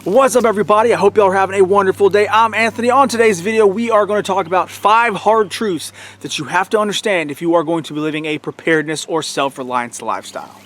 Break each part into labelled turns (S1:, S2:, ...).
S1: What's up, everybody? I hope y'all are having a wonderful day. I'm Anthony. On today's video, we are going to talk about 5 hard truths that you have to understand if you are going to be living a preparedness or self-reliance lifestyle.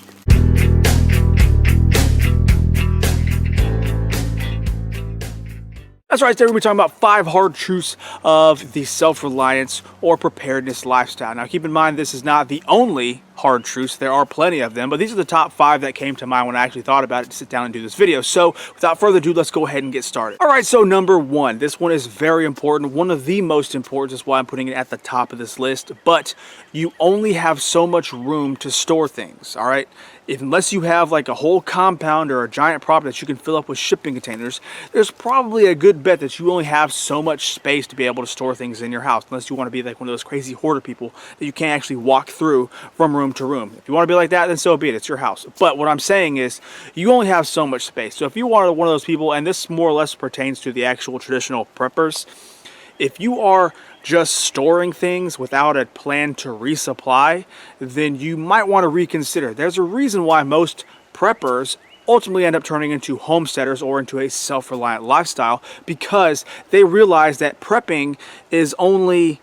S1: That's right, today we're going to be talking about 5 hard truths of the self-reliance or preparedness lifestyle. Now keep in mind, this is not the only hard truths. There are plenty of them, but these are the top 5 that came to mind when I actually thought about it to sit down and do this video. So without further ado, let's go ahead and get started. All right, so number 1, this one is very important, one of the most important. That's why I'm putting it at the top of this list. But you only have so much room to store things, all right? Unless you have like a whole compound or a giant property that you can fill up with shipping containers, there's probably a good bet that you only have so much space to be able to store things in your house, unless you want to be like one of those crazy hoarder people that you can't actually walk through from room to room. If you want to be like that, then so be it. It's your house. But what I'm saying is you only have so much space. So if you are one of those people, and this more or less pertains to the actual traditional preppers, if you are just storing things without a plan to resupply, then you might want to reconsider. There's a reason why most preppers ultimately end up turning into homesteaders or into a self-reliant lifestyle, because they realize that prepping is only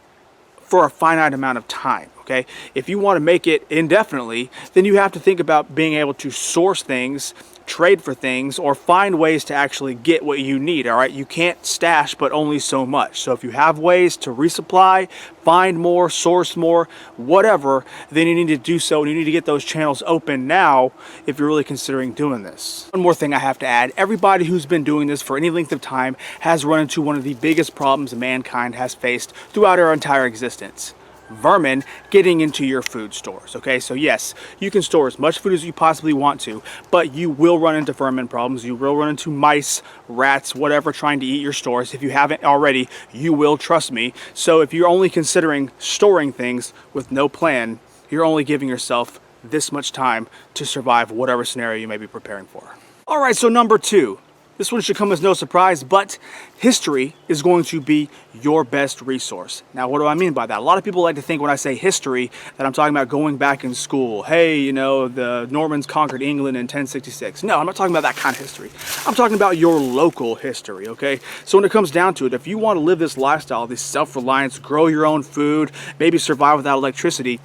S1: for a finite amount of time. Okay? If you want to make it indefinitely, then you have to think about being able to source things, trade for things, or find ways to actually get what you need. All right, you can't stash but only so much. So if you have ways to resupply, find more, source more, whatever, then you need to do so, and you need to get those channels open now if you're really considering doing this. One more thing I have to add: everybody who's been doing this for any length of time has run into one of the biggest problems mankind has faced throughout our entire existence: vermin getting into your food stores. Okay, so yes, you can store as much food as you possibly want to, but you will run into vermin problems. You will run into mice, rats, whatever, trying to eat your stores. If you haven't already, you will, trust me. So if you're only considering storing things with no plan, you're only giving yourself this much time to survive whatever scenario you may be preparing for. All right, so number 2. This one should come as no surprise, but history is going to be your best resource. Now, what do I mean by that? A lot of people like to think when I say history that I'm talking about going back in school. Hey, you know, the Normans conquered England in 1066. No, I'm not talking about that kind of history. I'm talking about your local history, okay? So when it comes down to it, if you want to live this lifestyle, this self-reliance, grow your own food, maybe survive without electricity,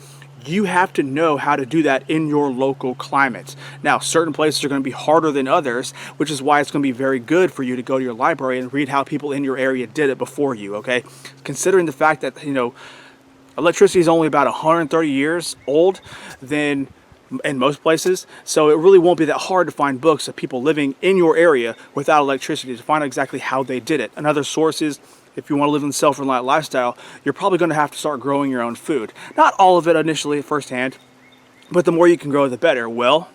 S1: you have to know how to do that in your local climate. Now, certain places are going to be harder than others, which is why it's going to be very good for you to go to your library and read how people in your area did it before you, okay? Considering the fact that, you know, electricity is only about 130 years old, then in most places, so it really won't be that hard to find books of people living in your area without electricity to find out exactly how they did it. And other sources, if you want to live in a self-reliant lifestyle, you're probably going to have to start growing your own food. Not all of it initially firsthand, but the more you can grow, the better. Well,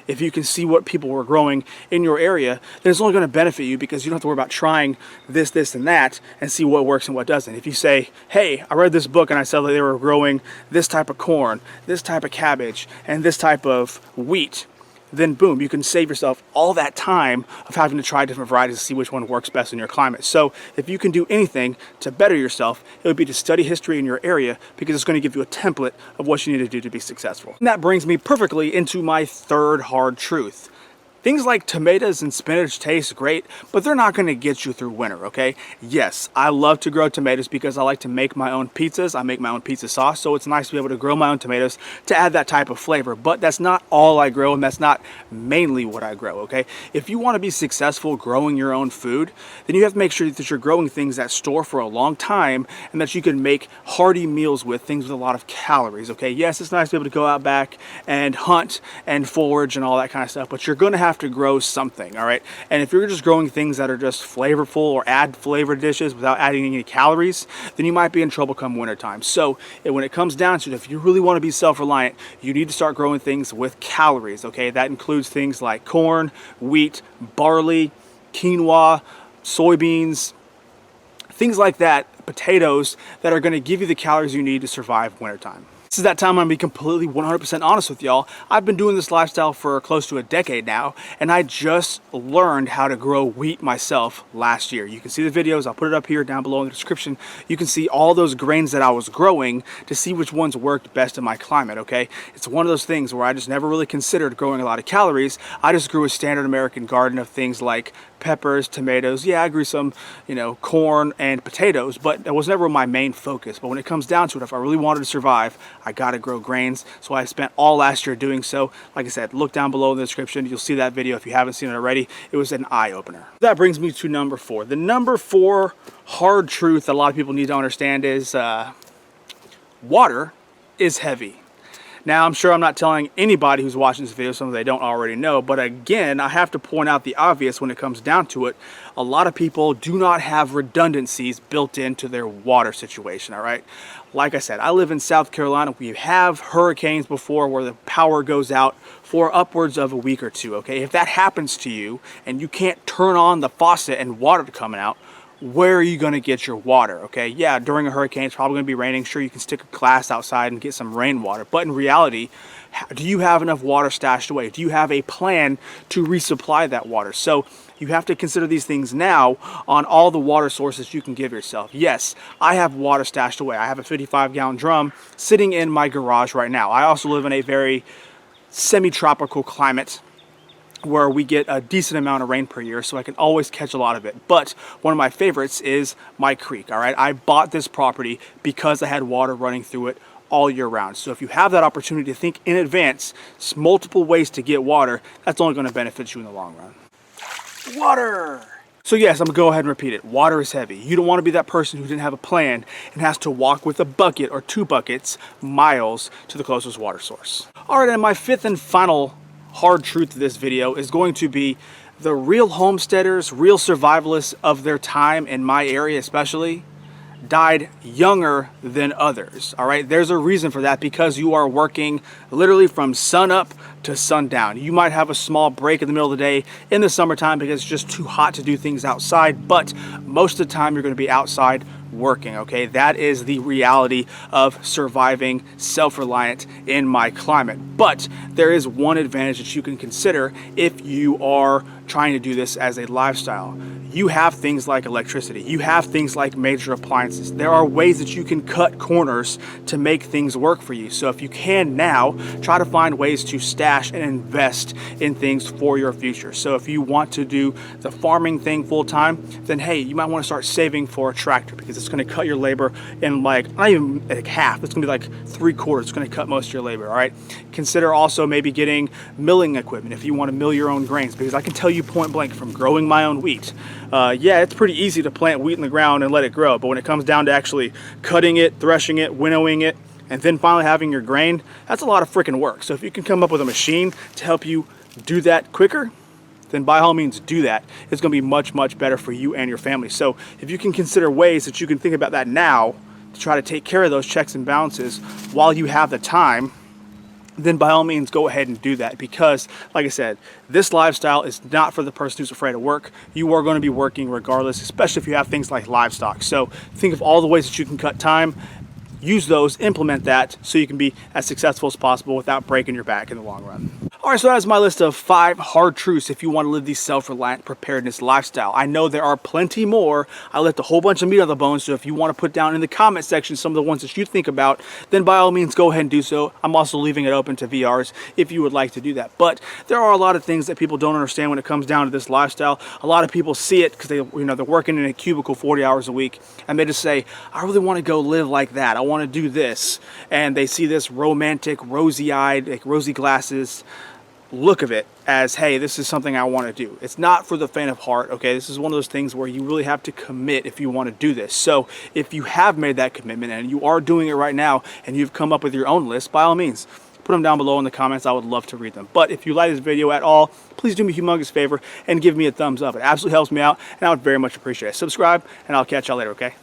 S1: if you can see what people were growing in your area, then it's only going to benefit you, because you don't have to worry about trying this, and that, and see what works and what doesn't. If you say, hey, I read this book and I saw that they were growing this type of corn, this type of cabbage, and this type of wheat, then boom, you can save yourself all that time of having to try different varieties to see which one works best in your climate. So if you can do anything to better yourself, it would be to study history in your area, because it's going to give you a template of what you need to do to be successful. And that brings me perfectly into my 3rd hard truth. Things like tomatoes and spinach taste great, but they're not going to get you through winter, okay? Yes, I love to grow tomatoes because I like to make my own pizzas. I make my own pizza sauce, so it's nice to be able to grow my own tomatoes to add that type of flavor. But that's not all I grow, and that's not mainly what I grow, okay? If you want to be successful growing your own food, then you have to make sure that you're growing things that store for a long time and that you can make hearty meals with, things with a lot of calories, okay? Yes, it's nice to be able to go out back and hunt and forage and all that kind of stuff, but you're going to have to grow something, all right? And if you're just growing things that are just flavorful or add flavor dishes without adding any calories, then you might be in trouble come wintertime. So when it comes down to it, if you really want to be self-reliant, you need to start growing things with calories, okay? That includes things like corn, wheat, barley, quinoa, soybeans, things like that, potatoes, that are going to give you the calories you need to survive wintertime. This is that time I'm going to be completely 100% honest with y'all. I've been doing this lifestyle for close to a decade now, and I just learned how to grow wheat myself last year. You can see the videos. I'll put it up here down below in the description. You can see all those grains that I was growing to see which ones worked best in my climate, okay? It's one of those things where I just never really considered growing a lot of calories. I just grew a standard American garden of things like peppers, tomatoes. Yeah, I grew some, corn and potatoes, but that was never my main focus. But when it comes down to it, if I really wanted to survive, I got to grow grains. So I spent all last year doing so. Like I said, look down below in the description. You'll see that video if you haven't seen it already. It was an eye-opener. That brings me to number 4. The number 4 hard truth that a lot of people need to understand is water is heavy. Now, I'm sure I'm not telling anybody who's watching this video something they don't already know, but again, I have to point out the obvious when it comes down to it. A lot of people do not have redundancies built into their water situation, all right? Like I said, I live in South Carolina. We have hurricanes before where the power goes out for upwards of a week or two, okay? If that happens to you and you can't turn on the faucet and water coming out, where are you going to get your water? Okay, yeah, during a hurricane it's probably going to be raining. Sure, you can stick a glass outside and get some rainwater, but in reality, do you have enough water stashed away? Do you have a plan to resupply that water? So you have to consider these things now on all the water sources you can give yourself. Yes, I have water stashed away. I have a 55-gallon drum sitting in my garage right now. I also live in a very semi-tropical climate where we get a decent amount of rain per year, so I can always catch a lot of it. But one of my favorites is my creek, all right? I bought this property because I had water running through it all year round. So if you have that opportunity to think in advance, multiple ways to get water, that's only going to benefit you in the long run. Water! So yes, I'm going to go ahead and repeat it. Water is heavy. You don't want to be that person who didn't have a plan and has to walk with a bucket or 2 buckets miles to the closest water source. All right, and my 5th and final hard truth of this video is going to be the real homesteaders, real survivalists of their time in my area especially, died younger than others. All right, there's a reason for that, because you are working literally from sun up to sundown. You might have a small break in the middle of the day in the summertime because it's just too hot to do things outside, but most of the time you're going to be outside working. Okay, that is the reality of surviving self-reliant in my climate. But there is one advantage that you can consider if you are trying to do this as a lifestyle. You have things like electricity. You have things like major appliances. There are ways that you can cut corners to make things work for you. So if you can now, try to find ways to stash and invest in things for your future. So if you want to do the farming thing full time, then hey, you might want to start saving for a tractor, because it's going to cut your labor in not even like half. It's going to be like 3/4. It's going to cut most of your labor, all right? Consider also maybe getting milling equipment if you want to mill your own grains, because I can tell you point blank from growing my own wheat, yeah, it's pretty easy to plant wheat in the ground and let it grow, but when it comes down to actually cutting it, threshing it, winnowing it, and then finally having your grain, that's a lot of freaking work. So if you can come up with a machine to help you do that quicker, then by all means do that. It's going to be much, much better for you and your family. So if you can consider ways that you can think about that now to try to take care of those checks and balances while you have the time, then by all means go ahead and do that, because like I said, this lifestyle is not for the person who's afraid of work. You are going to be working regardless, especially if you have things like livestock. So think of all the ways that you can cut time, use those, implement that, so you can be as successful as possible without breaking your back in the long run. All right, so that is my list of 5 hard truths if you want to live the self-reliant preparedness lifestyle. I know there are plenty more. I left a whole bunch of meat on the bone, so if you want to put down in the comment section some of the ones that you think about, then by all means go ahead and do so. I'm also leaving it open to VRs if you would like to do that. But there are a lot of things that people don't understand when it comes down to this lifestyle. A lot of people see it because they're working in a cubicle 40 hours a week, and they just say, I really want to go live like that. I want to do this. And they see this romantic, rosy-eyed, like rosy glasses look of it as, hey, this is something I want to do. It's not for the faint of heart, okay? This is one of those things where you really have to commit if you want to do this. So if you have made that commitment and you are doing it right now and you've come up with your own list, by all means, put them down below in the comments. I would love to read them. But if you like this video at all, please do me a humongous favor and give me a thumbs up. It absolutely helps me out, and I would very much appreciate it. Subscribe, and I'll catch y'all later, okay?